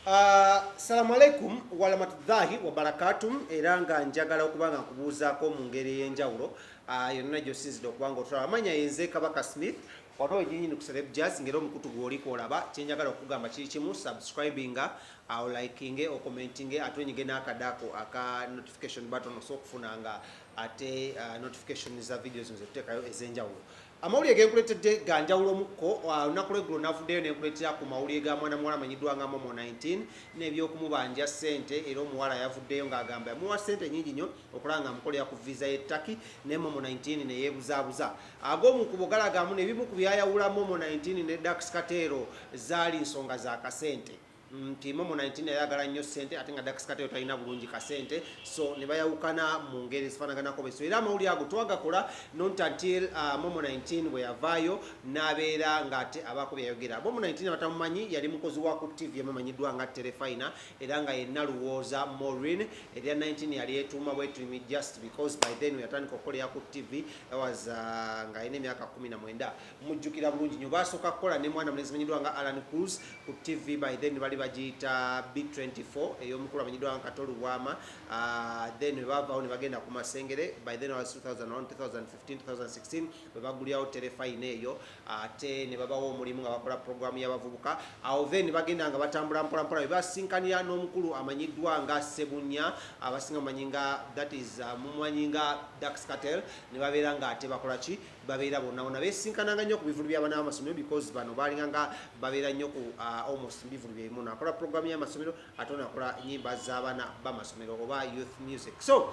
Salamu alaikum warahmatullahi wabarakatuh. Era nga njagala okuba nga nkubuuzaako mu ngeri ey'enjawulo yonna gy'osinzidde okuba nga otwala amanya yenze Kabaka Smith wano wenyini ku Celeb Jazz ngero omukutu gw'oli kwolaba kyenjagala okugamba kiri kimu subscribinga likinge commentinge ate onyige n'akadaako aka notification button osobola okufunanga ate notification za videos nze tuteekayo ez'enjawulo. Amawulire genkuletedde ganjawulomukko olunaku lweggulo navuddeyo nenkuletera ku mawulire ga mwana muwala amanyiddwa nga Momo 19 n'ebyokumubanja ssente era omuwala yavuddeyo ng'agamba yamuwa ssente nnyingi nnyo okulaba nga amukolera ku visa y'ettaki ne Momo 19 ne yeebuzaabuza ag'omukubo galagamu n'ebimu ku byayawula Momo 19 ne Dax Katero zaali nsonga za kasente. Nti Momo 19 yayagala nnyo ssente ate nga Dax Katero talina bulungi kasente, so ne bayawukana mu ngeri zifaanaganako beso. Era amawulire ago twagakola not until Momo 19 bwe yavaayo n'abeera ng'ate abaako byayogera. Momo 19 abatamumanyi yali mukozi wa ku TV yamumanyiddwa nga Terefina era nga yenna Luwooza Maureen. Erya 19 yali yeetuuma bwetumi just because by then yatandika okukolera ku TV was nga alina emyaka 19. Mujjukira bulungi nnyo basooka kukola ne mwana mulenzi amanyiddwa nga Alan Cruz ku TV by then bali bagiyita B24 ey'omukulu amanyiddwa nga Katolu Bwama. Then we bavaawo ne bagenda ku Masengere by then was 2001 2015 2016 we bagulyawo Terefina eyo ate ne babawo omulimu nga bakola programu y'abavubuka. Awo then bagenda nga batambula mpolampola we basinkanira n'omukulu amanyiddwa nga Sebunya abasinga mumanyi nga that is mumanyi nga Dax Katero ne babeera nga ate bakola ki babeera bonna beesinkananga nnyo ku bivulu by'abaana b'amasomero because bano baalinga nga babeera nnyo ku almost bivulu byebimu. Nakola programu y'amasomero ate nakola nnyimba z'abaana b'amasomero oba youth music. So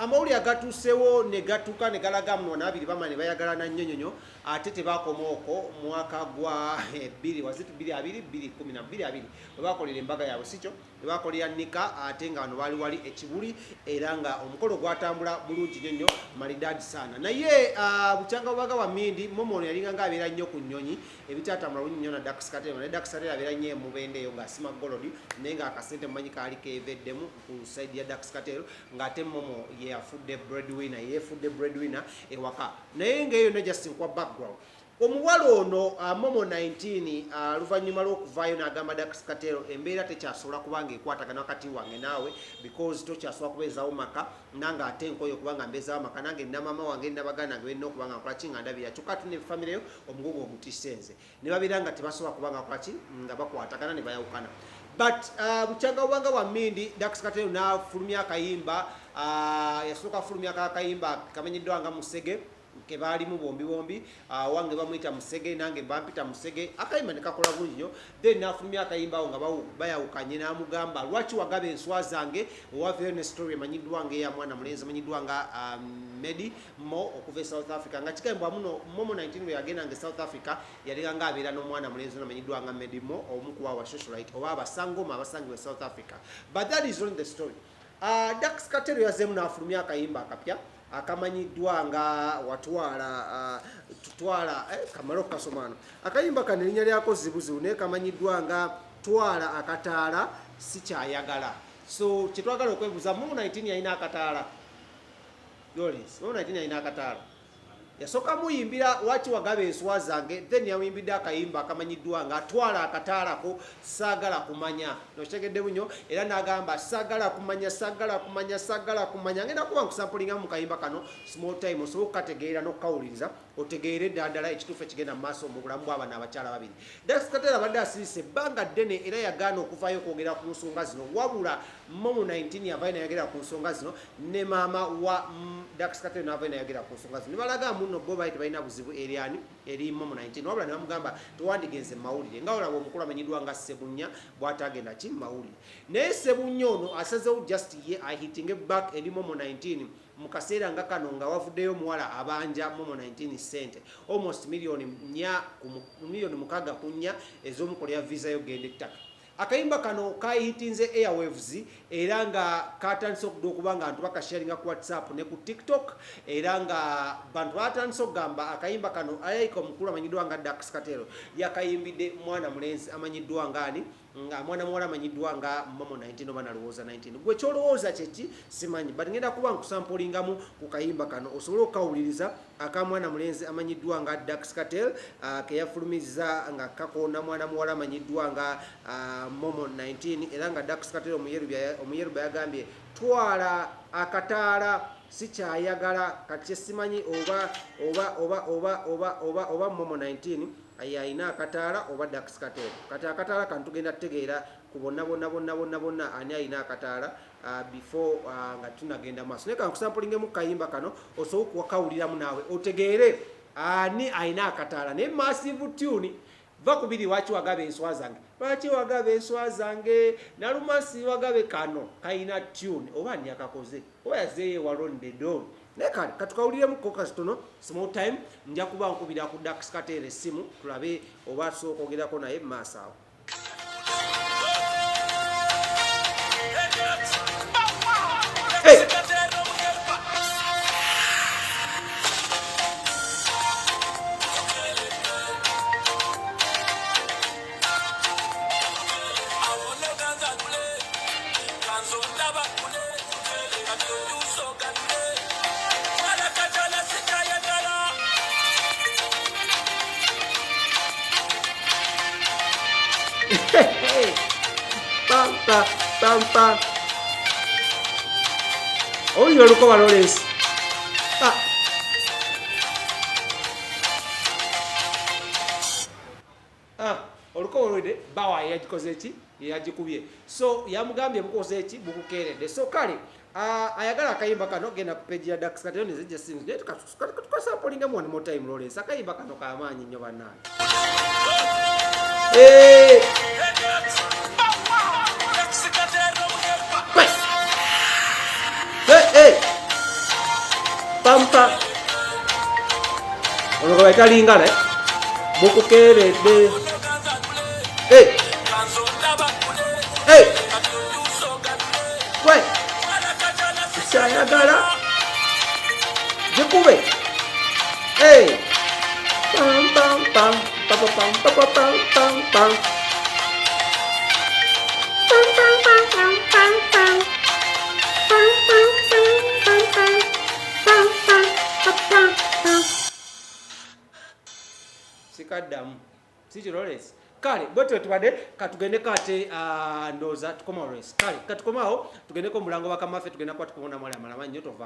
amawulire agatuusewo ne gatuuka ne galaga muno abiri bama ne bayagalana nnyo nnyo ate tebakomaoko mwaka gwa 2012 we bakolera embaga yaabwe sikyo we bakolera nika ate nga wano baali wali ekibuli era nga omukolo gwatambula bulungi nnyo nnyo maridadi sana. Naye bukyanga bubaga wa Mindi Momo ono yalinga nga abeera nnyo ku nnyonyi ebitatambula bulungi nnyo na Dax Katero ne Dax Katero abeera nnyo emubende eyo ng'asima golodi naye nga akasente mumanyi kaali keeveddemu ku side ya Dax Katero ng'ate Momo yeyafudde breadwinner ewaka. Naye ng'eyo ne just nkwa background omuwala ono Momo 19 oluvannyuma lw'okuvaayo n'agamba Dax Katero embeera tekyasobola kubanga ekwatagana wakati wange naawe because tokyasobola kubeezaawo maka nange ate enkoyo kubanga mbeezaawo maka nange nina maama wange nina baganda nange benina okuba nga nkola ki nga ndabira kyokka ate ne famire yo omugugu ogutisenze ne babeera nga tebasobola kuba nga nkola ki nga bakwatagana ne bayawukana. But bukyanga bubanga bwa Mindi Dax Katero n'afulumya akayimba yasooka afulumya akayimba kamanyiddwa nga Musege ke baalimu bombi wange bamuyita Musege nange bampita Musege akayimba ne kakola bulungi nnyo then n'afulumya akayimbawo nga bayawukanye n'amugamba lwaki wagaba enswa zange owaveeyo ne story emanyiddwa nga eya mwana mulenzi amanyiddwa nga Medi Mo okuva e South Africa nga kikayimba muno Momo 19 we yagendanga e South Africa yalinga nga abeera n'omwana mulenzi amanyiddwa nga Medi Mo omu ku wa socialite oba abasangoma abasangiwe e South Africa. But that is only the story. Dax Katero yazeemu n'afulumya akayimba akapya akamanyiddwa nga tutwala kamala okukasomano akayimba kano erinnya lyako zibuzibu naye kamanyiddwa nga twala akataala sikyayagala. So kyetwagala okwebuuza Momo 19 yalina akataala Yolis Momo 19 yalina akataala yasooka muyimbira lwaki wagaba enswa zange then yamuyimbidde akayimba akamanyiddwa nga atwala akataalako saagala kumanya nokitegedde bunyo era n'agamba saagala kumanya ngenda kuba nkusampulinga mu kayimba kano small time osobola okukategeera n'okukawuliriza otegeere ddala ekituufu ekigenda mu maaso mu bulamu bw'abaana abakyala babiri. Dax Katero abadde asirise ebbanga ddene era yagaana okuvaayo okwogera ku nsonga zino wabula Momo 19 yavaayo nayogera ku nsonga zino ne maama wa Dax Katero n'avaayo nayogera ku nsonga zino ne balaga muno bo baali tebalina buzibu eri Momo 19 wabula ne bamugamba tewandigenze mu mawulire nga olaba omukulu amanyiddwa nga Sebunya bw'atagenda ki mu mawulire. Naye Sebunya ono asazewo just ye ahitinge back eri Momo 19 mu kaseera nga kano nga wavuddeyo omuwala abanja Momo 19 ssente almost miliyoni 6 ez'omukolera visa y'ogenda ettaka. Akayimba kano kayitinze airwaves era nga katandise okuba nga abantu bakasharinga ku WhatsApp ne ku TikTok era nga bantu batandise okugamba akayimba kano ayayika omukulu amanyiddwa nga Dax Katero yakayimbidde mwana mulenzi amanyiddwa nga ani nga mwana muwala amanyiddwa nga Momo 19 oba nalowooza 19 gwe kyolowooza kyeki simanyi but ngenda kuba nkusampulingamu ku kayimba kano osobole okukawuliriza akamwana mulenzi amanyiddwa nga Dax Cartel keyafulumiza nga kakoona mwana muwala amanyiddwa nga Momo 19 era nga Dax Cartel omuyeruba yagambye twala akataala sikyayagala kati simanyi oba Momo 19 ayina akataala oba Dax Cartel kati akataala kantugenda tutegeera ku bonna ani ayina akataala before nga tunagenda maaso naye kankusampulingemu kayimba kano osobola okuwakawuliramu naawe otegeere ani ayina akataala naye massive tune va kubiri wachi wagabe enswa zange wachi wagabe enswa zange nalumasi wagabe kano kaina tune oba ndi akakoze oba yazeye walonde do nekale katukawulire mu kokasitono small time nja kuba nkubira ku Dax Cartel esimu tulabe oba sokogerako naye masawo Pam. Oh, you're looking at Lawrence. Oluko olwede bawa yagikoze eki yagikubye so yamugambye bukoze eki bukukerede so kale ayagala akayimba kano genda ku page ya Dax Cartel nizija sings net tukasampulinga mu one more time Lawrence akayimba kano kamaanyi nnyo bannange pampa ono batalingana bukukerede sayagala jikube pam sikaddamu sikirolesi kale bwetwe tubadde katugende kate ndoza tukoma Lawrence kale katukomaawo tugendeko mulango bakamafe tugenda kuba tukumona mwali amalama nnyo tova